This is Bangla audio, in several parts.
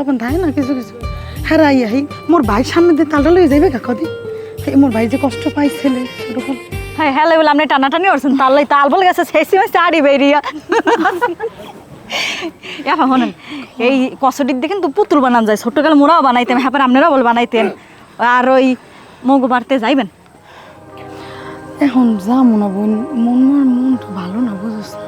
তখন থাকে না কিছু কিছু হেরাই আহি মোর ভাই সামনে দিয়ে তালটা লয়ে যাইবে কাকা দি মোর ভাই যে কষ্ট পাই ছেলে ছোটখান হ্যাঁ হ্যাঁ বলে আপনি টানাটানি করছেন তাল্লাই তাল বলে গেছে শেষি মাসে আড়ি বেরিয়া এখন শোনেন এই কসটির দিয়ে কিন্তু পুতুল বানান যায় ছোটকালে মোরাও বানাইতেন হ্যাঁ আপনারাও বল বানাইতেন আর ওই মগু বাড়তে যাইবেন এখন যা মনে বোন মন তো ভালো না বুঝছ না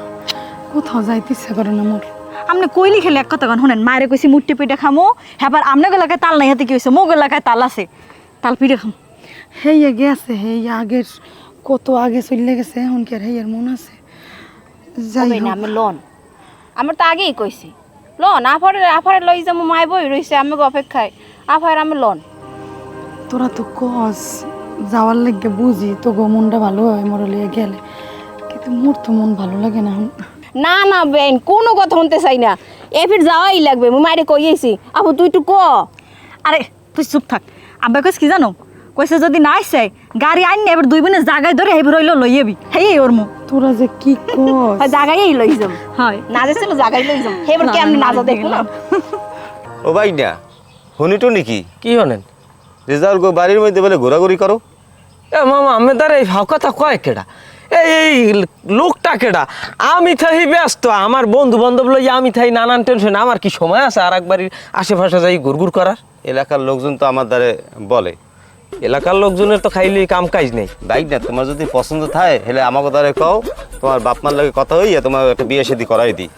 কোথাও যাইতে ইচ্ছা করে না মোর আপনি কইলি খেলে এক কথা শোনেন মায়ের কইছি মুট্টি পিঠে খামো হ্যাঁ আপনার এলাকায় তাল নাই হাতে কি হয়েছে মগ এলাকায় তাল আছে তাল পিঠে খাম হেইয়া গেছে হেইয়া আগের কত আগে চলে গেছে এখন কি আর হেইয়ার মন আছে যাই না আমি লন আমার তো আগেই কইছি লন আফারে লই যাবো মায় বই রইছে আমি অপেক্ষায় আফার আমি লন তোরা তো কস যাওয়ার লাগে বুঝি তো গো মনটা ভালো হয় মোর লিয়ে গেলে কিন্তু মোর তো মন ভালো লাগে না না না বেন কোনো কথা শুনতে চাই না এ ফির যাওয়াই লাগবে মুই মায়ের কইয়েছি আপু তুই একটু ক আরে তুই চুপ থাক আব্বা কইস কি জানো কইছে যদি না আসে গাড়ি আইন এবার দুই বোনে জায়গায় ধরে হেবি রইল লই যাবি হেই ওর মু তোরা যে কি কস জায়গায় লই যাম হয় না যাচ্ছিল জায়গায় লই যাম হেবার কি আমি না যা দেখবো না ও ভাই না শুনি তো নাকি কি হলেন রেজাউল গো বাড়ির মধ্যে বলে ঘোরাঘুরি করো এ মামা আমি তার এই কথা কয় কেডা এই লোকটা কেডা আমি থাই ব্যস্ত আমার বন্ধু বান্ধব লই আমি থাই নানান টেনশন আমার কি সময় আছে আর একবারই আশেপাশে যাই ঘুরঘুর করার এলাকার লোকজন তো আমার দ্বারে বলে এলাকার লোকজনের তো খাইলে কাম কাজ নেই বাইক না তোমার যদি পছন্দ থাকে হেলে আমাকে দ্বারে কও তোমার বাপ মার লাগে কথা হইয়া তোমার একটা বিয়ে শাদী করাই দিই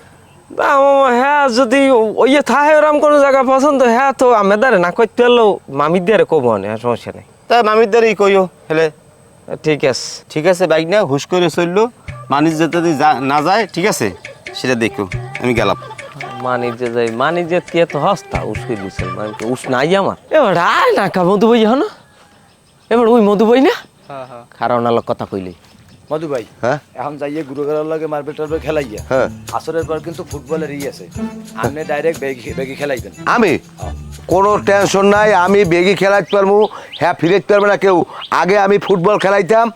তা মামা হ্যাঁ যদি ওই থাকে ওরম কোনো জায়গা পছন্দ হ্যাঁ তো আমি দাঁড়ে না করতে পারলেও মামির দিয়ে কব না সমস্যা নেই তা মামির দ্বারাই কইও হেলে ঠিক আছে ঠিক আছে বাইক না হুশ করে চললো মানুষ যাতে না যায় ঠিক আছে সেটা দেখো আমি গেলাম মানিজে যাই মানিজে কে তো হস্তা উস্কে দিছিল মানে উস নাই আমার এবার আয় না কা মধু বই হন এবার ওই মধু বই না খারাপ না কথা কইলি মধু ভাই হ্যাঁ এখন যাইয়ে গুরু খেলার লাগে মার্বেল টার্বেল খেলাইয়া হ্যাঁ আসরের পর কিন্তু ফুটবলের আছে আপনি ডাইরেক্ট বেগি খেলাইবেন আমি কোনো টেনশন নাই আমি বেগি খেলাইতে পারবো হ্যাঁ ফিরাইতে পারবে না কেউ আগে আমি ফুটবল খেলাইতাম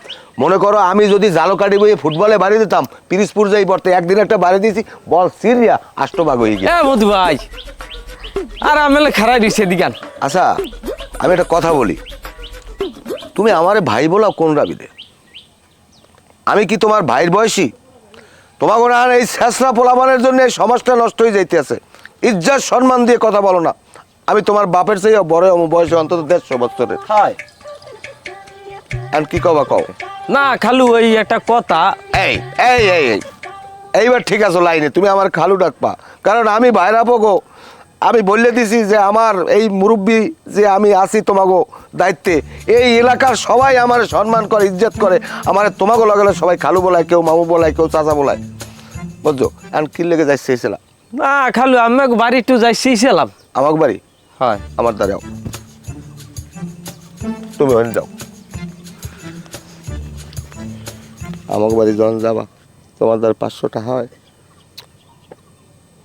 মনে করো আমি যদি জালকাঠি বইয়ে ফুটবলে বাড়ি দিতাম পিরিজপুর যাই পড়তে একদিন একটা বাড়ি দিয়েছি বল সিরিয়া আষ্টভাগ হয়ে গিয়ে মধু ভাই আর আমেলে খারাই দিছে দিগান আচ্ছা আমি একটা কথা বলি তুমি আমারে ভাই বলাও কোন রাবিদে আমি কি তোমার ভাইয়ের বয়সী তোমাকে আর এই শেষরা পোলাবানের জন্য এই সমাজটা নষ্ট হয়ে যাইতে আছে ইজ্জত সম্মান দিয়ে কথা বলো না আমি তোমার বাপের চেয়ে বড় বয়সে অন্তত 150 বছরের হাই আর কি কবা কও না খালু ওই একটা কথা এই এই এই এই এইবার ঠিক আছে লাইনে তুমি আমার খালু ডাকবা কারণ আমি ভাইরা গো আমি বললে দিছি যে আমার এই মুরব্বী যে আমি আছি তোমাগো দায়িত্বে এই এলাকার সবাই আমার সম্মান করে ইজ্জত করে আমার তোমাগো লাগালে সবাই খালু বলায় কেউ মামু বলায় কেউ চাচা বলায় বুঝছো এখন কি লেগে যাই চেয়েছিলাম না খালু আমি বাড়ি একটু যাই শিখছিলাম আমাকে বাড়ি হয় আমার দ্বারাও তুমি ওখানে যাও আমাকে বাড়ি যখন যাবা তোমার দ্বার 500 টাকা হয়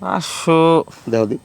500 দেও দি